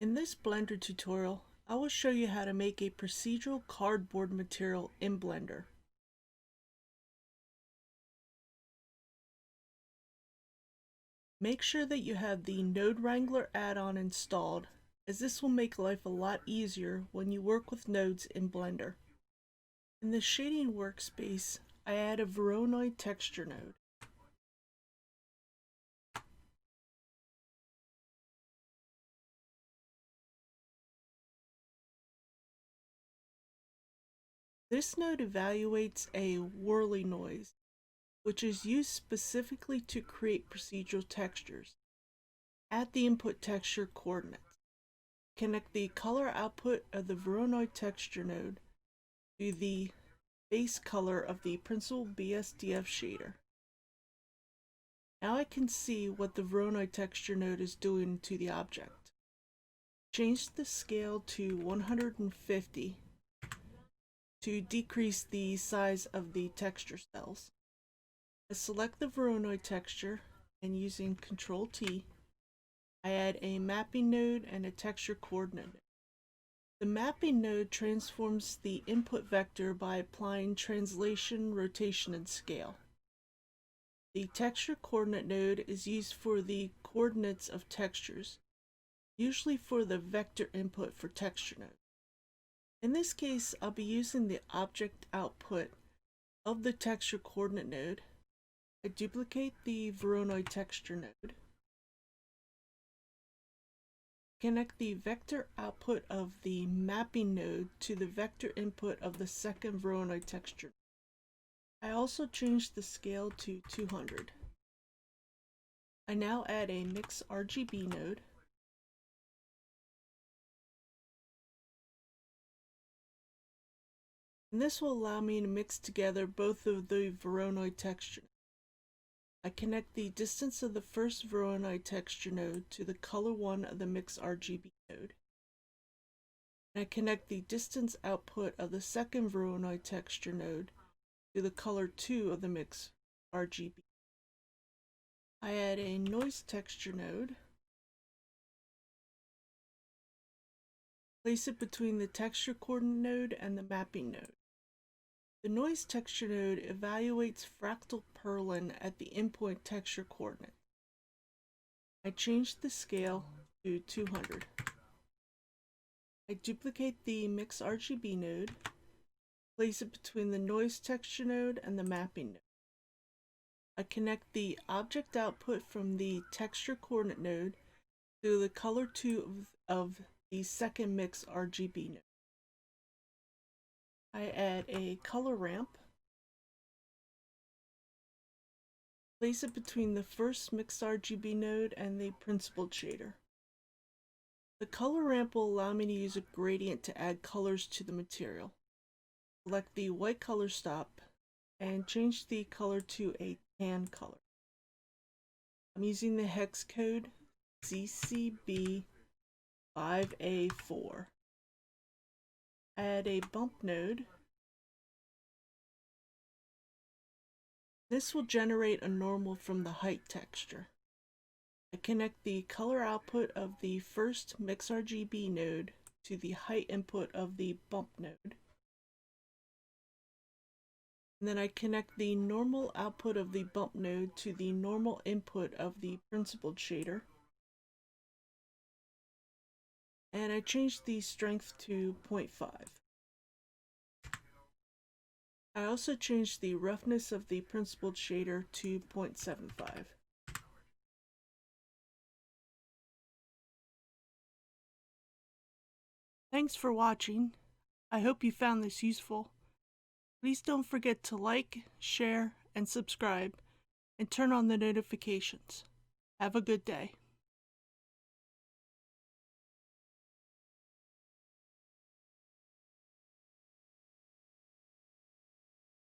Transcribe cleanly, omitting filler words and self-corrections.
In this Blender tutorial, I will show you how to make a procedural cardboard material in Blender. Make sure that you have the Node Wrangler add-on installed, as this will make life a lot easier when you work with nodes in Blender. In the shading workspace, I add a Voronoi texture node. This node evaluates a whirly noise, which is used specifically to create procedural textures. Add the input texture coordinates. Connect the color output of the Voronoi texture node to the base color of the Procedural BSDF shader. Now I can see what the Voronoi texture node is doing to the object. Change the scale to 150 to decrease the size of the texture cells. I select the Voronoi texture, and using Ctrl T, I add a mapping node and a texture coordinate node. The mapping node transforms the input vector by applying translation, rotation, and scale. The texture coordinate node is used for the coordinates of textures, usually for the vector input for texture node. In this case, I'll be using the object output of the texture coordinate node. I duplicate the Voronoi texture node. Connect the vector output of the mapping node to the vector input of the second Voronoi texture. I also changed the scale to 200. I now add a mix RGB node. And this will allow me to mix together both of the Voronoi texture. I connect the distance of the first Voronoi texture node to the color 1 of the mix RGB node. And I connect the distance output of the second Voronoi texture node to the color 2 of the mix RGB. I add a noise texture node. Place it between the texture coordinate node and the mapping node. The noise texture node evaluates fractal purlin at the endpoint texture coordinate. I change the scale to 200. I duplicate the mix RGB node, place it between the noise texture node and the mapping node. I connect the object output from the texture coordinate node to the color 2 of the second mix RGB node. I add a color ramp, place it between the first mixed RGB node and the principled shader. The color ramp will allow me to use a gradient to add colors to the material. Select the white color stop and change the color to a tan color. I'm using the hex code CCB5A4. Add a bump node. This will generate a normal from the height texture. I connect the color output of the first mix RGB node to the height input of the bump node. And then I connect the normal output of the bump node to the normal input of the principled shader. And I change the strength to 0.5. I also changed the roughness of the principled shader to 0.75. Thanks for watching. I hope you found this useful. Please don't forget to like, share, and subscribe, and turn on the notifications. Have a good day.